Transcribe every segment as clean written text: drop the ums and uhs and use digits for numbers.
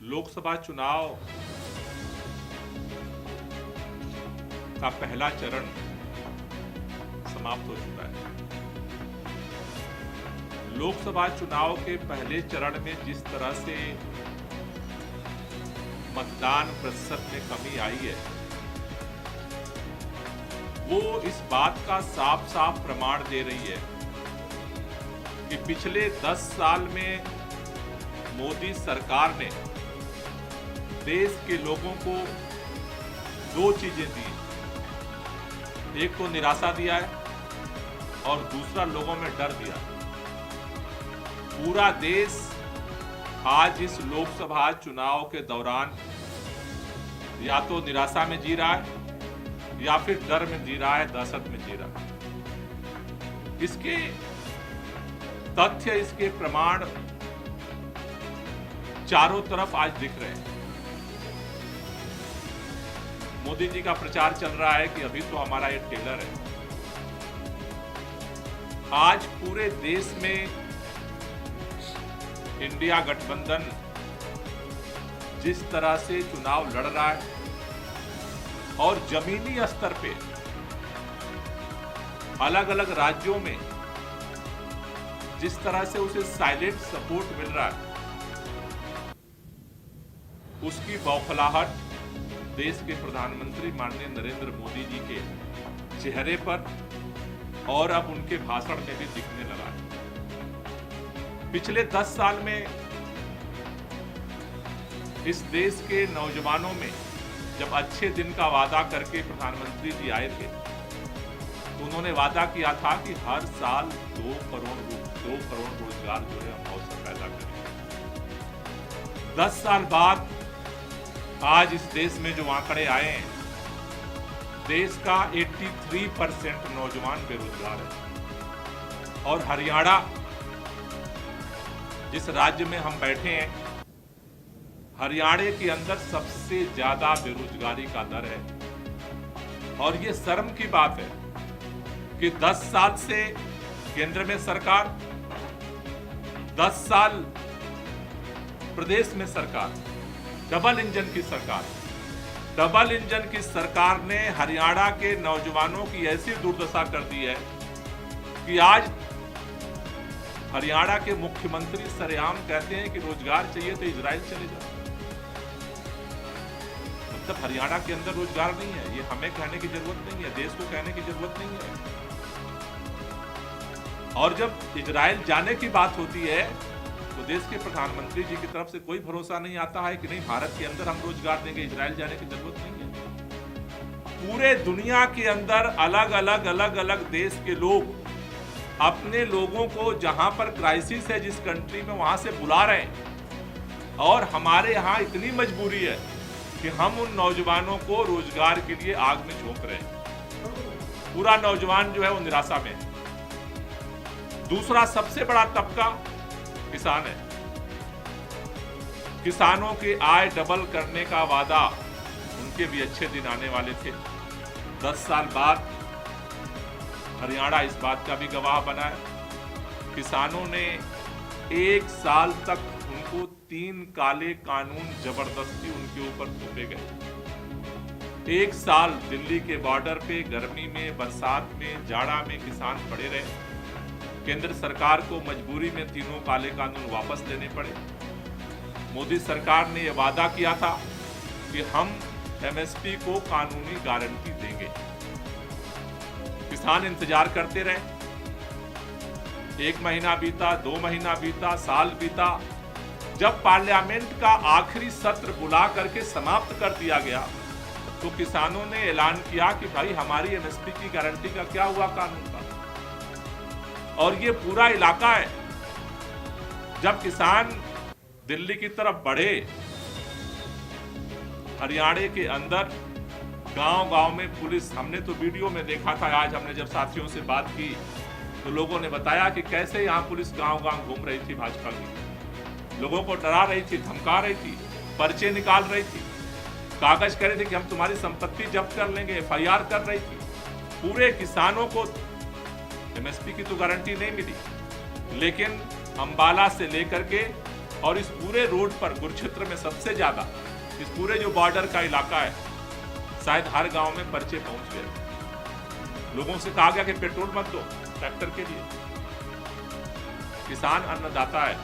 लोकसभा चुनाव का पहला चरण समाप्त हो चुका है। लोकसभा चुनाव के पहले चरण में जिस तरह से मतदान प्रतिशत में कमी आई है, वो इस बात का साफ साफ प्रमाण दे रही है कि पिछले 10 साल में मोदी सरकार ने देश के लोगों को दो चीजें दी। एक तो निराशा दिया है और दूसरा लोगों में डर दिया। पूरा देश आज इस लोकसभा चुनाव के दौरान या तो निराशा में जी रहा है या फिर डर में जी रहा है, दहशत में जी रहा है। इसके तथ्य, इसके प्रमाण चारों तरफ आज दिख रहे हैं। मोदी जी का प्रचार चल रहा है कि अभी तो हमारा ये टेलर है। आज पूरे देश में इंडिया गठबंधन जिस तरह से चुनाव लड़ रहा है और जमीनी स्तर पे अलग अलग राज्यों में जिस तरह से उसे साइलेंट सपोर्ट मिल रहा है, उसकी बौखलाहट देश के प्रधानमंत्री माननीय नरेंद्र मोदी जी के चेहरे पर और अब उनके भाषण में भी दिखने लगा है। पिछले 10 साल में इस देश के नौजवानों में जब अच्छे दिन का वादा करके प्रधानमंत्री जी आए थे, तो उन्होंने वादा किया था कि हर साल 2 करोड़ रोजगार जो है हम अवसर पैदा करेंगे। 10 साल बाद आज इस देश में जो आंकड़े आए हैं, देश का 83% नौजवान बेरोजगार है। और हरियाणा जिस राज्य में हम बैठे हैं, हरियाणा के अंदर सबसे ज्यादा बेरोजगारी का दर है। और ये शर्म की बात है कि 10 साल से केंद्र में सरकार, 10 साल प्रदेश में सरकार, डबल इंजन की सरकार ने हरियाणा के नौजवानों की ऐसी दुर्दशा कर दी है कि आज हरियाणा के मुख्यमंत्री सरेआम कहते हैं कि रोजगार चाहिए तो इजराइल चले जाओ। मतलब हरियाणा के अंदर रोजगार नहीं है, ये हमें कहने की जरूरत नहीं है, देश को कहने की जरूरत नहीं है। और जब इजराइल जाने की बात होती है तो देश के प्रधानमंत्री जी की तरफ से कोई भरोसा नहीं आता है कि नहीं, भारत के अंदर हम रोजगार देंगे, इजराइल जाने की जरूरत नहीं है। पूरे दुनिया के अंदर अलग अलग देश के लोग अपने लोगों को जहां पर क्राइसिस है, जिस कंट्री में, वहां से बुला रहे हैं। और हमारे यहां इतनी मजबूरी है कि हम उन नौजवानों को रोजगार के लिए आग में झोंक रहे हैं। पूरा नौजवान जो है वो निराशा में है। दूसरा सबसे बड़ा तबका किसान है। किसानों की आय डबल करने का वादा, उनके भी अच्छे दिन आने वाले थे। 10 साल बाद हरियाणा इस बात का भी गवाह बना है। किसानों ने 1 साल तक उनको 3 काले कानून जबरदस्ती उनके ऊपर थोपे गए। 1 साल दिल्ली के बॉर्डर पे गर्मी में, बरसात में, जाड़ा में किसान पड़े रहे। केंद्र सरकार को मजबूरी में तीनों काले कानून वापस लेने पड़े। मोदी सरकार ने यह वादा किया था कि हम एमएसपी को कानूनी गारंटी देंगे। किसान इंतजार करते रहे। 1 महीना बीता, 2 महीना बीता, साल बीता। जब पार्लियामेंट का आखिरी सत्र बुला करके समाप्त कर दिया गया, तो किसानों ने ऐलान किया कि भाई हमारी एमएसपी की गारंटी का क्या हुआ कानून का। और ये पूरा इलाका है, जब किसान दिल्ली की तरफ बढ़े, हरियाणा के अंदर गांव-गांव में पुलिस, हमने तो वीडियो में देखा था। आज हमने जब साथियों से बात की तो लोगों ने बताया कि कैसे यहां पुलिस गांव-गांव घूम रही थी, भाजपा की लोगों को डरा रही थी, धमका रही थी, पर्चे निकाल रही थी, कागज कह रही थी कि हम तुम्हारी संपत्ति जब्त कर लेंगे, एफआईआर कर रही थी। पूरे किसानों को एमएसपी की तो गारंटी नहीं मिली, लेकिन अंबाला से लेकर के और इस पूरे रोड पर कुरुक्षेत्र में सबसे ज्यादा, इस पूरे जो बॉर्डर का इलाका है, शायद हर गांव में पर्चे पहुंच गए। लोगों से कहा गया कि पेट्रोल मत दो ट्रैक्टर के लिए। किसान अन्नदाता है,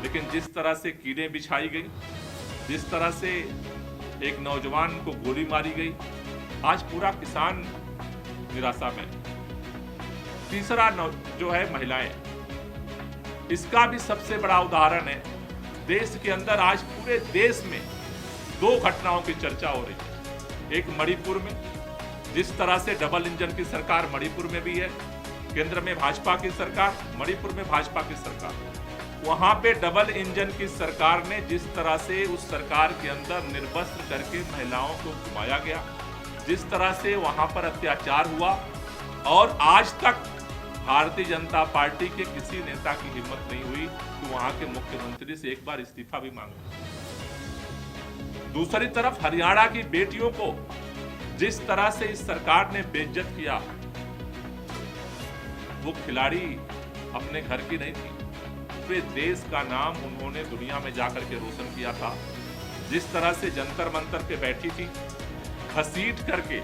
लेकिन जिस तरह से कीड़े बिछाई गई, जिस तरह से एक नौजवान को गोली मारी गई, आज पूरा किसान निराशा में। तीसरा जो है महिलाएं, इसका भी सबसे बड़ा उदाहरण है। देश के अंदर आज पूरे देश में दो घटनाओं की चर्चा हो रही है। एक मणिपुर में, जिस तरह से डबल इंजन की सरकार मणिपुर में भी है, केंद्र में भाजपा की सरकार, मणिपुर में भाजपा की सरकार। वहां पे डबल इंजन की सरकार ने जिस तरह से उस सरकार के अंदर निर्वस्त्र करके महिलाओं को घुमाया गया, जिस तरह से वहां पर अत्याचार हुआ, और आज तक भारतीय जनता पार्टी के किसी नेता की हिम्मत नहीं हुई कि वहां के मुख्यमंत्री से एक बार इस्तीफा भी मांगे। दूसरी तरफ हरियाणा की बेटियों को जिस तरह से इस सरकार ने बेइज्जत किया, वो खिलाड़ी अपने घर की नहीं थी, पूरे देश का नाम उन्होंने दुनिया में जाकर के रोशन किया था। जिस तरह से जंतर मंतर पे बैठी थी, घसीट करके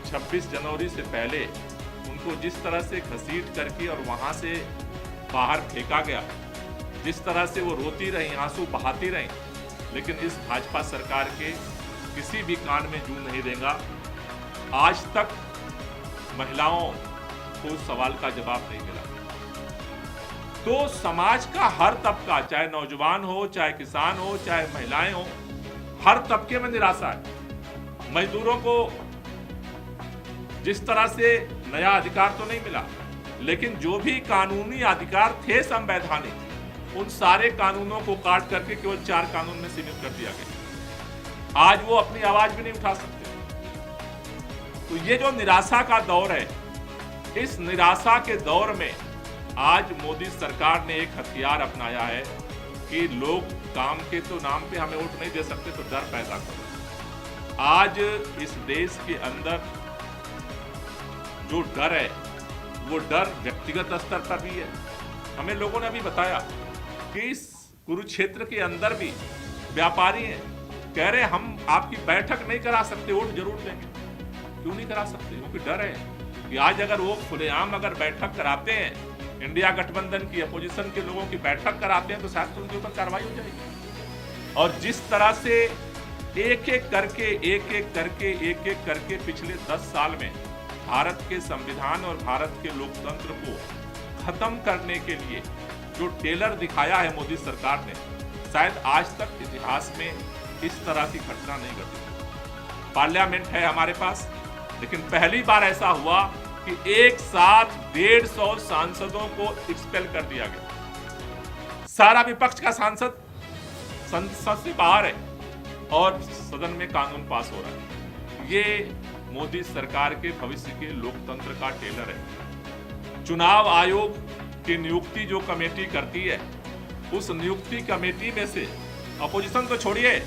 26 जनवरी से पहले उनको जिस तरह से घसीट करके और वहां से बाहर फेंका गया, जिस तरह से वो रोती रही, आंसू बहाती रही, लेकिन इस भाजपा सरकार के किसी भी कान में जूं नहीं देगा। आज तक महिलाओं को सवाल का जवाब नहीं मिला। तो समाज का हर तबका, चाहे नौजवान हो, चाहे किसान हो, चाहे महिलाएं हो, हर तबके में निराशा है। मजदूरों को जिस तरह से नया अधिकार तो नहीं मिला, लेकिन जो भी कानूनी अधिकार थे संवैधानिक, उन सारे कानूनों को काट करके केवल 4 कानून में सीमित कर दिया गया। आज वो अपनी आवाज भी नहीं उठा सकते। तो ये जो निराशा का दौर है, इस निराशा के दौर में आज मोदी सरकार ने एक हथियार अपनाया है कि लोग काम के तो नाम पे हमें वोट नहीं दे सकते, तो डर पैदा करो। आज इस देश के अंदर जो डर है, वो डर व्यक्तिगत स्तर पर भी है। हमें लोगों ने अभी बताया कि इस कुरुक्षेत्र के अंदर भी व्यापारी हैं, कह रहे हम आपकी बैठक नहीं करा सकते, वोट जरूर देंगे। क्यों नहीं करा सकते? क्योंकि डर है कि आज अगर वो खुलेआम अगर बैठक कराते हैं, इंडिया गठबंधन की अपोजिशन के लोगों की बैठक कराते हैं, तो शायद उनके ऊपर कार्रवाई हो जाएगी। और जिस तरह से एक एक करके पिछले 10 साल में भारत के संविधान और भारत के लोकतंत्र को खत्म करने के लिए जो टेलर दिखाया है मोदी सरकार ने, शायद आज तक इतिहास में इस तरह की घटना नहीं घटी। पार्लियामेंट है हमारे पास, लेकिन पहली बार ऐसा हुआ कि एक साथ 150 सांसदों को एक्सपेल कर दिया गया। सारा विपक्ष का सांसद संसद से बाहर है और सदन में कानून पास हो रहा है। ये मोदी सरकार के भविष्य के लोकतंत्र का टेलर है। चुनाव आयोग की नियुक्ति जो कमेटी करती है, उस नियुक्ति कमेटी में से अपोजिशन तो छोड़िए,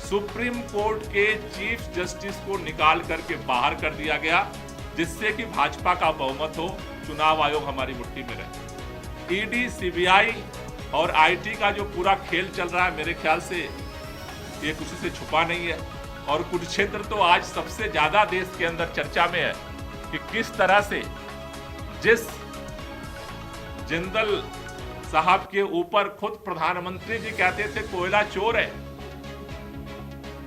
सुप्रीम कोर्ट के चीफ जस्टिस को निकाल करके बाहर कर दिया गया, जिससे कि भाजपा का बहुमत हो, चुनाव आयोग हमारी मुट्ठी में रहे। ईडी, सीबीआई और आईटी का जो पूरा खेल चल रहा है, मेरे ख्याल से ये किसी से छुपा नहीं है। और कुरुक्षेत्र तो आज सबसे ज्यादा देश के अंदर चर्चा में है कि किस तरह से जिस जिंदल साहब के ऊपर खुद प्रधानमंत्री जी कहते थे कोयला चोर है,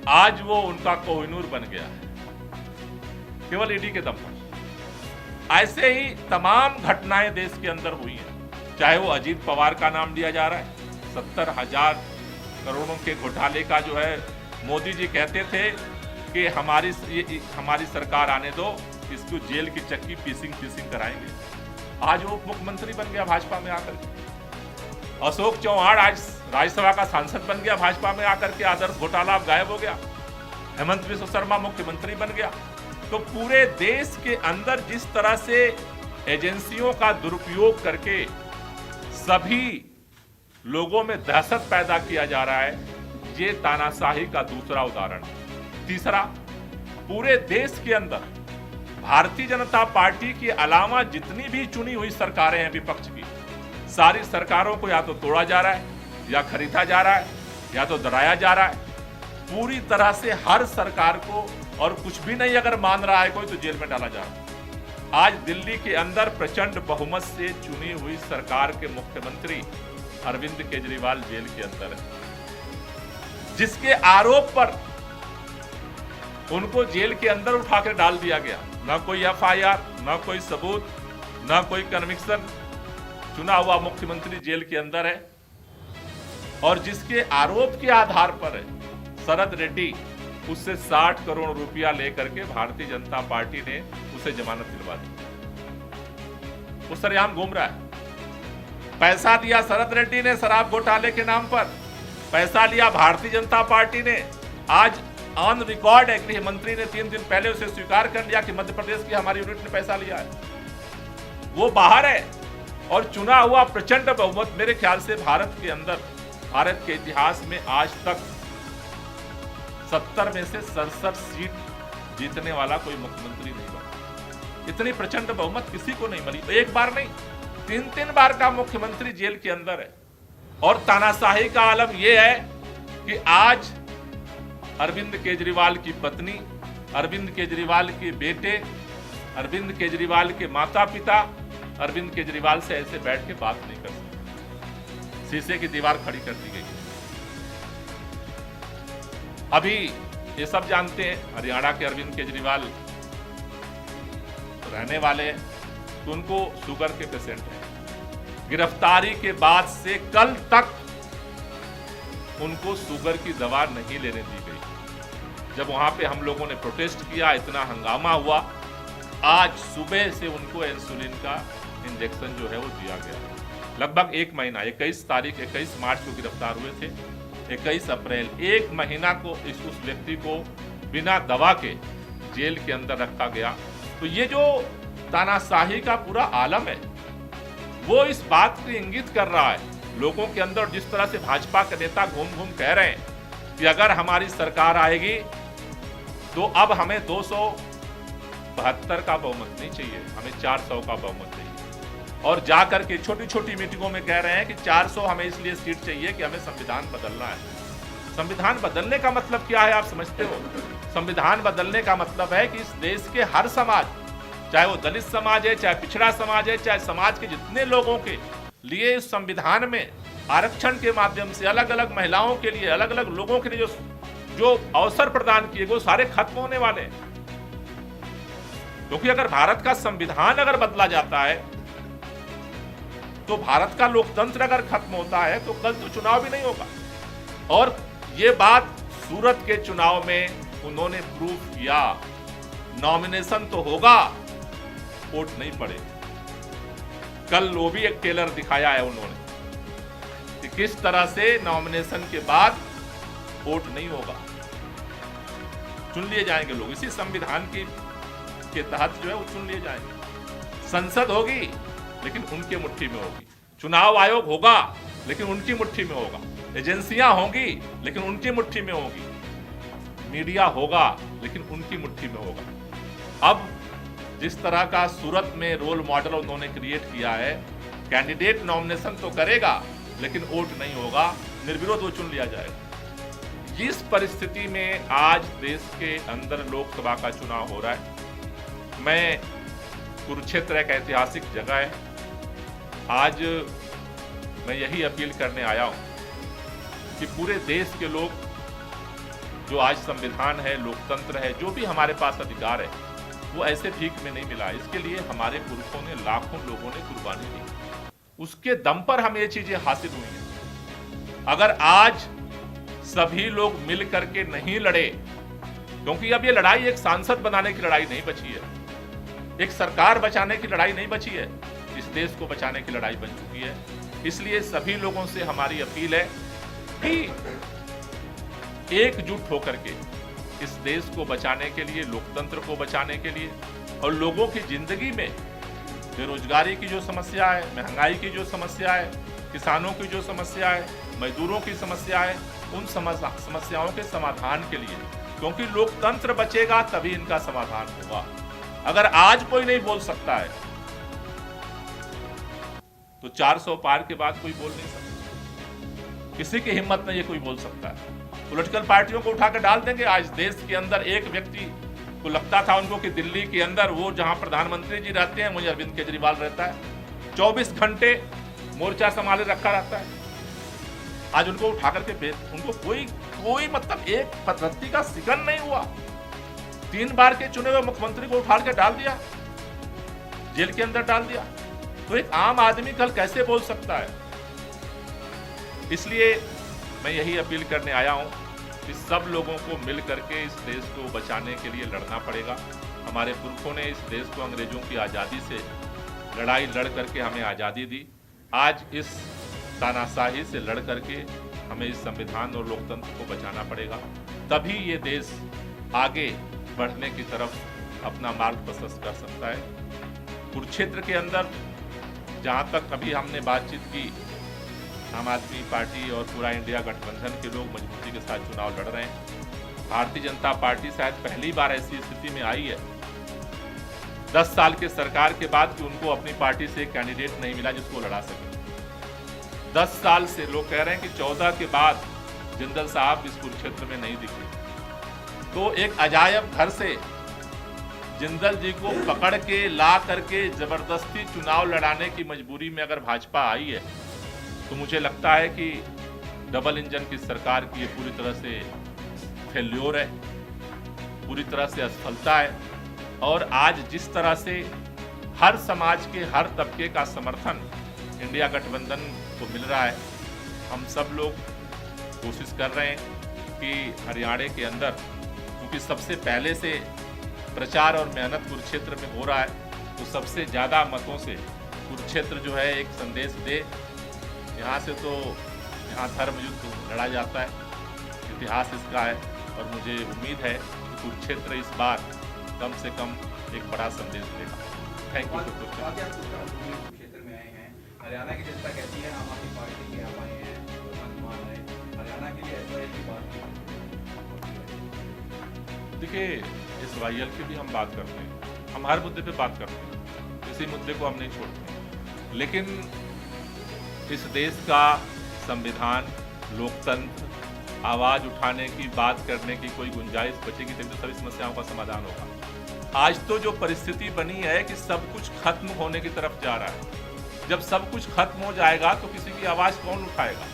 आज वो उनका कोहिनूर बन गया है केवल ईडी के दम पर। ऐसे ही तमाम घटनाएं देश के अंदर हुई हैं, चाहे वो अजीत पवार का नाम लिया जा रहा है, 70,000 करोड़ों के घोटाले का जो है, मोदी जी कहते थे कि हमारी सरकार आने दो, इसको जेल की चक्की पीसिंग कराएंगे। आज वो मुख्यमंत्री बन गया भाजपा में आकर। अशोक चौहान आज राज्यसभा का सांसद बन गया भाजपा में आकर के, आदर्श घोटाला अब गायब हो गया। हेमंत बिस्व शर्मा मुख्यमंत्री बन गया। तो पूरे देश के अंदर जिस तरह से एजेंसियों का दुरुपयोग करके सभी लोगों में दहशत पैदा किया जा रहा है, ये तानाशाही का दूसरा उदाहरण है। तीसरा, पूरे देश के अंदर भारतीय जनता पार्टी के अलावा जितनी भी चुनी हुई सरकारें हैं विपक्ष की, सारी सरकारों को या तो तोड़ा जा रहा है या खरीदा जा रहा है या तो डराया जा रहा है। पूरी तरह से हर सरकार को, और कुछ भी नहीं अगर मान रहा है कोई तो जेल में डाला जा रहा है। आज दिल्ली के अंदर प्रचंड बहुमत से चुनी हुई सरकार के मुख्यमंत्री अरविंद केजरीवाल जेल के अंदर है, जिसके आरोप पर उनको जेल के अंदर उठाकर डाल दिया गया। ना कोई एफआईआर, ना कोई सबूत, ना कोई कन्विक्शन। चुना हुआ मुख्यमंत्री जेल के अंदर है और जिसके आरोप के आधार पर है शरद रेड्डी, उससे 60 करोड़ रुपया लेकर के भारतीय जनता पार्टी ने उसे जमानत दिलवा दी। वो सरेआम घूम रहा है। पैसा दिया शरद रेड्डी ने शराब घोटाले के नाम पर, पैसा लिया भारतीय जनता पार्टी ने। आज ऑन रिकॉर्ड है, गृह मंत्री ने 3 दिन पहले उसे स्वीकार कर लिया कि मध्य प्रदेश की हमारी यूनिट ने पैसा लिया है। वो बाहर है और चुना हुआ प्रचंड बहुमत, मेरे ख्याल से भारत के अंदर, भारत के इतिहास में आज तक 70 में से 67 सीट जीतने वाला कोई मुख्यमंत्री नहीं बना। इतनी प्रचंड बहुमत किसी को नहीं मिली। एक बार नहीं, 3 बार का मुख्यमंत्री जेल के अंदर है। और तानाशाही का आलम यह है कि आज अरविंद केजरीवाल की पत्नी, अरविंद केजरीवाल के बेटे, अरविंद केजरीवाल के माता पिता अरविंद केजरीवाल से ऐसे बैठ के बात नहीं कर सकते। शीशे की दीवार खड़ी कर दी गई। अभी ये सब जानते हैं हरियाणा के अरविंद केजरीवाल रहने वाले हैं, तो उनको शुगर के पेशेंट हैं। गिरफ्तारी के बाद से कल तक उनको शुगर की दवा नहीं लेने दी गई। जब वहां पे हम लोगों ने प्रोटेस्ट किया, इतना हंगामा हुआ, आज सुबह से उनको इंसुलिन का इंजेक्शन जो है वो दिया गया। लगभग 1 महीना, 21 मार्च को गिरफ्तार हुए थे, 21 अप्रैल, 1 महीना को उस व्यक्ति को बिना दवा के जेल के अंदर रखा गया। तो ये जो तानाशाही का पूरा आलम है, वो इस बात को इंगित कर रहा है लोगों के अंदर। जिस तरह से भाजपा के नेता घूम घूम कह रहे हैं कि अगर हमारी सरकार आएगी तो अब हमें 272 का बहुमत नहीं चाहिए, हमें 400 का बहुमत चाहिए। और जाकर के छोटी छोटी मीटिंगों में कह रहे हैं कि 400 हमें इसलिए सीट चाहिए कि हमें संविधान बदलना है। संविधान बदलने का मतलब क्या है, आप समझते हो? संविधान बदलने का मतलब है कि इस देश के हर समाज, चाहे वो दलित समाज है, चाहे पिछड़ा समाज है, चाहे समाज के जितने लोगों के लिए इस संविधान में आरक्षण के माध्यम से अलग अलग महिलाओं के लिए, अलग अलग लोगों के लिए जो अवसर प्रदान किए गए, वो सारे खत्म होने वाले हैं। क्योंकि अगर भारत का संविधान अगर बदला जाता है तो भारत का लोकतंत्र अगर खत्म होता है तो कल तो चुनाव भी नहीं होगा। और ये बात सूरत के चुनाव में उन्होंने प्रूव किया। नॉमिनेशन तो होगा, वोट नहीं पड़े। कल वो भी एक टेलर दिखाया है उन्होंने कि किस तरह से नॉमिनेशन के बाद वोट नहीं होगा, चुन लिए जाएंगे लोग। इसी संविधान के तहत जो है वो चुन लिए जाएंगे। संसद होगी लेकिन उनके मुट्ठी में होगी। चुनाव आयोग होगा लेकिन उनकी मुट्ठी में होगा। एजेंसियां होंगी लेकिन उनकी मुट्ठी में होगी। मीडिया होगा लेकिन उनकी मुट्ठी में होगा। अब जिस तरह का सूरत में रोल मॉडल उन्होंने क्रिएट किया है, कैंडिडेट नॉमिनेशन तो करेगा लेकिन वोट नहीं होगा, निर्विरोध वो चुन लिया जाएगा। इस परिस्थिति में आज देश के अंदर लोकसभा का चुनाव हो रहा है। कुरुक्षेत्र एक ऐतिहासिक जगह है। आज मैं यही अपील करने आया हूं कि पूरे देश के लोग, जो आज संविधान है, लोकतंत्र है, जो भी हमारे पास अधिकार है, वो ऐसे भीख में नहीं मिला। इसके लिए हमारे पुरुषों ने, लाखों लोगों ने कुर्बानी दी। उसके दम पर हमें ये चीजें हासिल हुई हैं। अगर आज सभी लोग मिल करके नहीं लड़े, क्योंकि अब ये लड़ाई एक सांसद बनाने की लड़ाई नहीं बची है, एक सरकार बचाने की लड़ाई नहीं बची है, इस देश को बचाने की लड़ाई बन चुकी है। इसलिए सभी लोगों से हमारी अपील है कि एकजुट होकर के इस देश को बचाने के लिए, लोकतंत्र को बचाने के लिए, और लोगों की जिंदगी में बेरोजगारी की जो समस्या है, महंगाई की जो समस्या है, किसानों की जो समस्या है, मजदूरों की समस्या है, उन समस्याओं के समाधान के लिए, क्योंकि लोकतंत्र बचेगा तभी इनका समाधान होगा। अगर आज कोई नहीं बोल सकता है तो 400 पार के बाद कोई बोल नहीं सकता। किसी की हिम्मत में ये कोई बोल सकता है। पॉलिटिकल पार्टियों को उठाकर डाल देंगे। आज देश के अंदर एक व्यक्ति को लगता था उनको कि दिल्ली के अंदर वो जहां प्रधानमंत्री जी रहते हैं वहीं अरविंद केजरीवाल रहता है, 24 घंटे मोर्चा संभाले रखा रहता है। आज उनको उठा करके उनको कोई मतलब एक पद्धति का सिकन नहीं हुआ। 3 बार के चुने हुए मुख्यमंत्री को उठा के डाल दिया, जेल के अंदर डाल दिया। तो एक आम आदमी कल कैसे बोल सकता है? इसलिए मैं यही अपील करने आया हूं कि सब लोगों को मिल करके इस देश को बचाने के लिए लड़ना पड़ेगा। हमारे पुरखों ने इस देश को अंग्रेजों की आज़ादी से लड़ाई लड़ करके हमें आज़ादी दी। आज इस तानाशाही से लड़ करके हमें इस संविधान और लोकतंत्र को बचाना पड़ेगा, तभी ये देश आगे बढ़ने की तरफ अपना मार्ग प्रशस्त कर सकता है। कुरुक्षेत्र के अंदर जहाँ तक अभी हमने बातचीत की, आम आदमी पार्टी और पूरा इंडिया गठबंधन के लोग मजबूती के साथ चुनाव लड़ रहे हैं। भारतीय जनता पार्टी शायद पहली बार ऐसी स्थिति में आई है 10 साल के सरकार के बाद कि उनको अपनी पार्टी से एक कैंडिडेट नहीं मिला जिसको लड़ा सके। 10 साल से लोग कह रहे हैं कि 14 के बाद जिंदल साहब इस कुरुक्षेत्र में नहीं दिखे। तो एक अजायब घर से जिंदल जी को पकड़ के ला करके जबरदस्ती चुनाव लड़ाने की मजबूरी में अगर भाजपा आई है, तो मुझे लगता है कि डबल इंजन की सरकार की ये पूरी तरह से फेल्योर है, पूरी तरह से असफलता है। और आज जिस तरह से हर समाज के हर तबके का समर्थन इंडिया गठबंधन को मिल रहा है, हम सब लोग कोशिश कर रहे हैं कि हरियाणा के अंदर, क्योंकि सबसे पहले से प्रचार और मेहनत कुरुक्षेत्र में हो रहा है, तो सबसे ज़्यादा मतों से कुरुक्षेत्र जो है एक संदेश दे। यहाँ से तो यहाँ धर्म युद्ध लड़ा जाता है, इतिहास इसका है, और मुझे उम्मीद है कि कुरुक्षेत्र इस बार कम से कम एक बड़ा संदेश देगा। Thank you. क्षेत्र में आए हैं, हरियाणा की जनता कहती है आम आदमी पार्टी के आप आए हैं, हरियाणा के लिए SYL की बात। देखिए, SYL की भी हम बात करते हैं, हम हर मुद्दे पे बात करते हैं, किसी मुद्दे को हम नहीं छोड़ते। लेकिन इस देश का संविधान, लोकतंत्र, आवाज उठाने की, बात करने की कोई गुंजाइश बचेगी तभी तो सभी समस्याओं का समाधान होगा। आज तो जो परिस्थिति बनी है कि सब कुछ खत्म होने की तरफ जा रहा है। जब सब कुछ खत्म हो जाएगा तो किसी की आवाज कौन उठाएगा?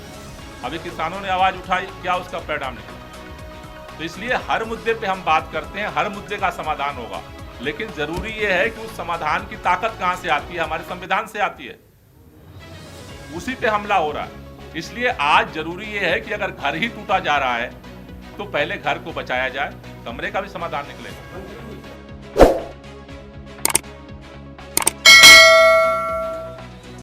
अभी किसानों ने आवाज उठाई, क्या उसका परिणाम निकला? तो इसलिए हर मुद्दे पे हम बात करते हैं, हर मुद्दे का समाधान होगा, लेकिन जरूरी यह है कि उस समाधान की ताकत कहां से आती है? हमारे संविधान से आती है। उसी पे हमला हो रहा है। इसलिए आज जरूरी यह है कि अगर घर ही टूटा जा रहा है तो पहले घर को बचाया जाए, कमरे का भी समाधान निकलेगा।